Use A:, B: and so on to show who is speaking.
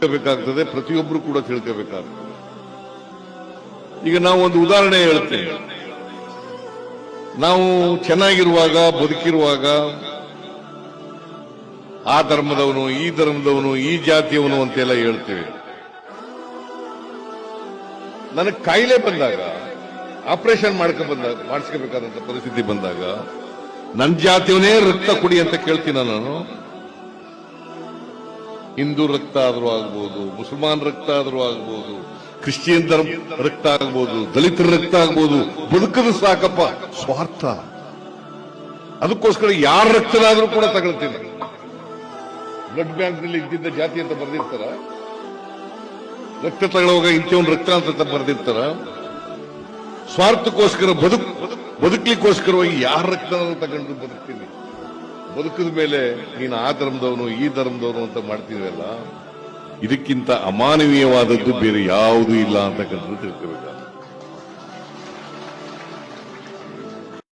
A: ತಿಳ್ಕೋಬೇಕಾಗ್ತದೆ, ಪ್ರತಿಯೊಬ್ಬರು ಕೂಡ ತಿಳ್ಕೋಬೇಕಾಗ್ತದೆ. ಈಗ ನಾವು ಒಂದು ಉದಾಹರಣೆ ಹೇಳ್ತೇವೆ. ನಾವು ಚೆನ್ನಾಗಿರುವಾಗ, ಬದುಕಿರುವಾಗ ಆ ಧರ್ಮದವನು, ಈ ಧರ್ಮದವನು, ಈ ಜಾತಿಯವನು ಅಂತೆಲ್ಲ ಹೇಳ್ತೇವೆ. ನನಗೆ ಕಾಯಿಲೆ ಬಂದಾಗ, ಆಪರೇಷನ್ ಮಾಡಿಸ್ಕೋಬೇಕಾದಂತ ಪರಿಸ್ಥಿತಿ ಬಂದಾಗ ನನ್ನ ಜಾತಿಯವನೇ ರಕ್ತ ಕುಡಿ ಅಂತ ಕೇಳ್ತೀನ ನಾನು. ಹಿಂದೂ ರಕ್ತ ಆದ್ರೂ ಆಗ್ಬೋದು, ಮುಸಲ್ಮಾನ್ ರಕ್ತ ಆದ್ರೂ ಆಗ್ಬೋದು, ಕ್ರಿಶ್ಚಿಯನ್ ಧರ್ಮ ರಕ್ತ ಆಗ್ಬೋದು, ದಲಿತರ ರಕ್ತ ಆಗ್ಬೋದು, ಬದುಕದು ಸಾಕಪ್ಪ. ಸ್ವಾರ್ಥ. ಅದಕ್ಕೋಸ್ಕರ ಯಾರ ರಕ್ತನಾದ್ರೂ ಕೂಡ ತಗೊಳ್ತೀನಿ. ಬ್ಲಡ್ ಬ್ಯಾಂಕ್ ನಲ್ಲಿ ಇದ್ದಿದ್ದ ಜಾತಿ ಅಂತ ಬರೆದಿರ್ತಾರ, ರಕ್ತ ತಗೊಳ್ಳುವಾಗ ಇಂಥವನ್ ರಕ್ತ ಅಂತ ಬರೆದಿರ್ತಾರ. ಸ್ವಾರ್ಥಕ್ಕೋಸ್ಕರ ಬದುಕಲಿಕ್ಕೋಸ್ಕರವಾಗಿ ಯಾರ ರಕ್ತನಾದ್ರೂ ತಗೊಂಡು ಬದುಕ್ತೀನಿ. ಬದುಕಿದ ಮೇಲೆ ನೀನು ಆ ಧರ್ಮದವನು, ಈ ಧರ್ಮದವನು ಅಂತ ಮಾಡ್ತೀವಲ್ಲ, ಇದಕ್ಕಿಂತ ಅಮಾನವೀಯವಾದದ್ದು ಬೇರೆ ಯಾವುದೂ ಇಲ್ಲ ಅಂತ ತಿಳ್ಕೋಬೇಕಾಗ್ತದೆ.